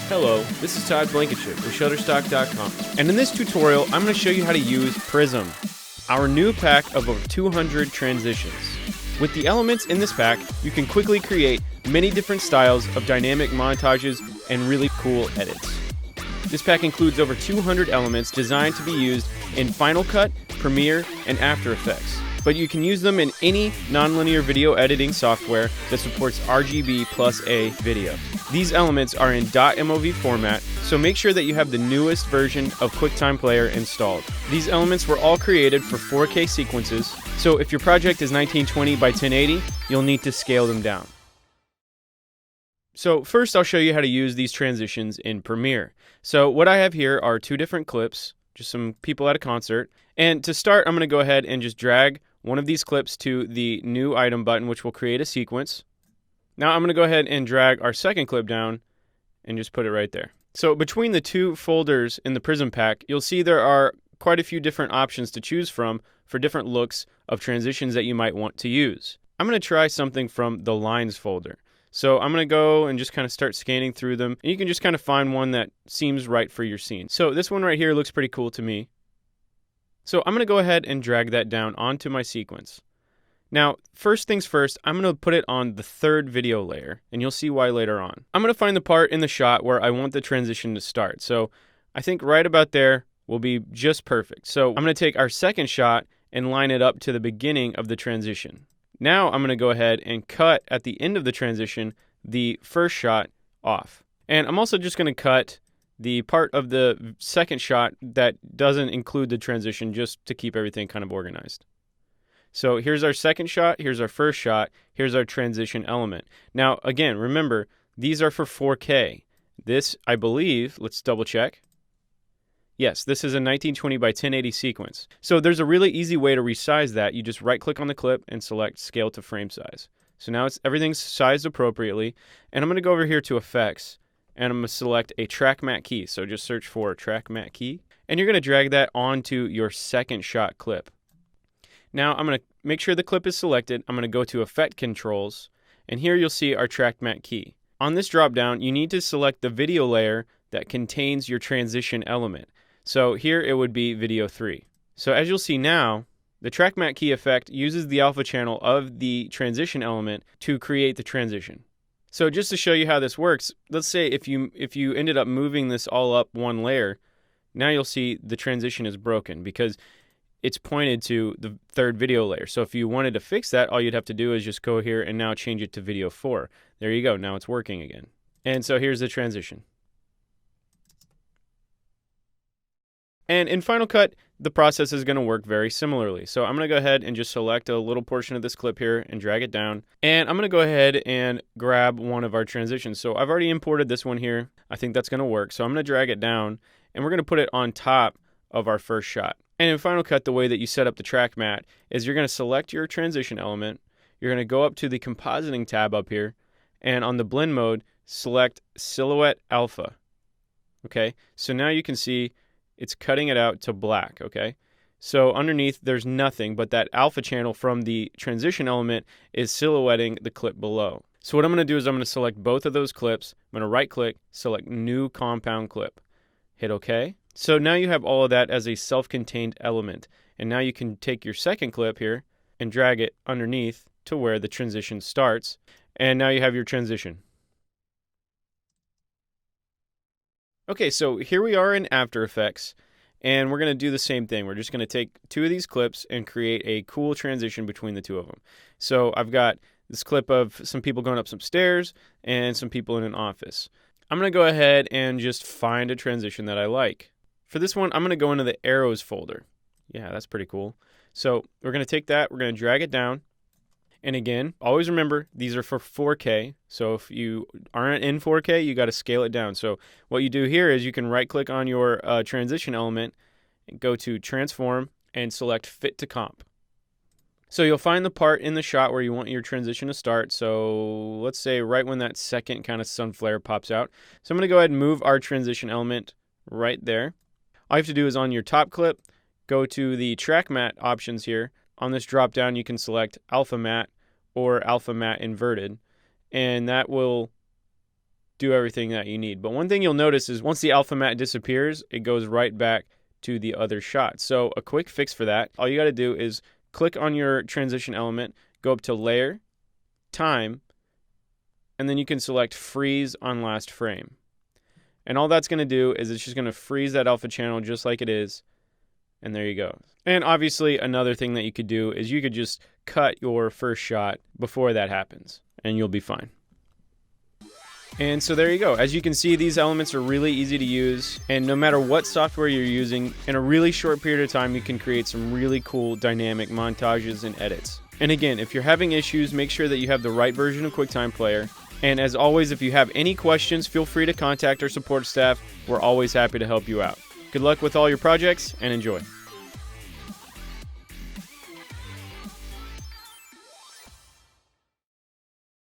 Hello, this is Todd Blankenship with Shutterstock.com, and in this tutorial I'm going to show you how to use Prism, our new pack of over 200 transitions. With the elements in this pack, you can quickly create many different styles of dynamic montages and really cool edits. This pack includes over 200 elements designed to be used in Final Cut, Premiere, and After Effects. But you can use them in any nonlinear video editing software that supports RGB plus A video. These elements are in .mov format, so make sure that you have the newest version of QuickTime Player installed. These elements were all created for 4K sequences, so if your project is 1920 by 1080, you'll need to scale them down. So first I'll show you how to use these transitions in Premiere. So what I have here are two different clips, just some people at a concert. And to start, I'm going to go ahead and just drag one of these clips to the new item button, which will create a sequence. Now I'm going to go ahead and drag our second clip down and just put it right there. So between the two folders in the Prism pack, you'll see there are quite a few different options to choose from for different looks of transitions that you might want to use. I'm going to try something from the Lines folder. So I'm going to go and just kind of start scanning through them. And you can just kind of find one that seems right for your scene. So this one right here looks pretty cool to me. So I'm going to go ahead and drag that down onto my sequence. Now, first things first, I'm going to put it on the third video layer, and you'll see why later on. I'm going to find the part in the shot where I want the transition to start. So I think right about there will be just perfect. So I'm going to take our second shot and line it up to the beginning of the transition. Now I'm going to go ahead and cut at the end of the transition the first shot off. And I'm also just going to cut the part of the second shot that doesn't include the transition, just to keep everything kind of organized. So here's our second shot, here's our first shot, here's our transition element. Now again, remember, these are for 4K. This, I believe, let's double check. Yes, this is a 1920 by 1080 sequence. So there's a really easy way to resize that. You just right click on the clip and select scale to frame size. So now everything's sized appropriately. And I'm going to go over here to effects and I'm going to select a track matte key. So just search for track matte key and you're going to drag that onto your second shot clip. Now I'm going to make sure the clip is selected. I'm going to go to effect controls and here you'll see our track matte key. On this drop down, you need to select the video layer that contains your transition element. So here it would be video 3. So as you'll see now, the track matte key effect uses the alpha channel of the transition element to create the transition. So just to show you how this works, let's say if you ended up moving this all up one layer, now you'll see the transition is broken because it's pointed to the third video layer. So if you wanted to fix that, all you'd have to do is just go here and now change it to video 4. There you go, now it's working again. And so here's the transition. And in Final Cut, the process is going to work very similarly. So I'm going to go ahead and just select a little portion of this clip here and drag it down. And I'm going to go ahead and grab one of our transitions. So I've already imported this one here. I think that's going to work. So I'm going to drag it down and we're going to put it on top of our first shot. And in Final Cut, the way that you set up the track matte is you're going to select your transition element. You're going to go up to the compositing tab up here. And on the blend mode, select Silhouette Alpha. Okay, so now you can see it's cutting it out to black, okay? So underneath, there's nothing, but that alpha channel from the transition element is silhouetting the clip below. So what I'm going to do is I'm going to select both of those clips. I'm going to right-click, select New Compound Clip. Hit OK. So now you have all of that as a self-contained element. And now you can take your second clip here and drag it underneath to where the transition starts. And now you have your transition. Okay, so here we are in After Effects, and we're going to do the same thing. We're just going to take two of these clips and create a cool transition between the two of them. So I've got this clip of some people going up some stairs and some people in an office. I'm going to go ahead and just find a transition that I like. For this one, I'm going to go into the arrows folder. Yeah, that's pretty cool. So we're going to take that, we're going to drag it down. And again, always remember, these are for 4K. So if you aren't in 4K, you got to scale it down. So what you do here is you can right-click on your transition element and go to Transform and select Fit to Comp. So you'll find the part in the shot where you want your transition to start. So let's say right when that second kind of sun flare pops out. So I'm going to go ahead and move our transition element right there. All you have to do is on your top clip, go to the track matte options here. On this drop down, you can select Alpha Matte or Alpha Matte Inverted, and that will do everything that you need. But one thing you'll notice is once the alpha matte disappears, it goes right back to the other shot. So a quick fix for that, all you got to do is click on your transition element, go up to Layer, Time, and then you can select Freeze on Last Frame. And all that's going to do is it's just going to freeze that alpha channel just like it is. And there you go. And obviously another thing that you could do is you could just cut your first shot before that happens, and you'll be fine. And so there you go. As you can see, these elements are really easy to use, and no matter what software you're using, in a really short period of time, you can create some really cool dynamic montages and edits. And again, if you're having issues, make sure that you have the right version of QuickTime Player. And as always, if you have any questions, feel free to contact our support staff. We're always happy to help you out. Good luck with all your projects, and enjoy.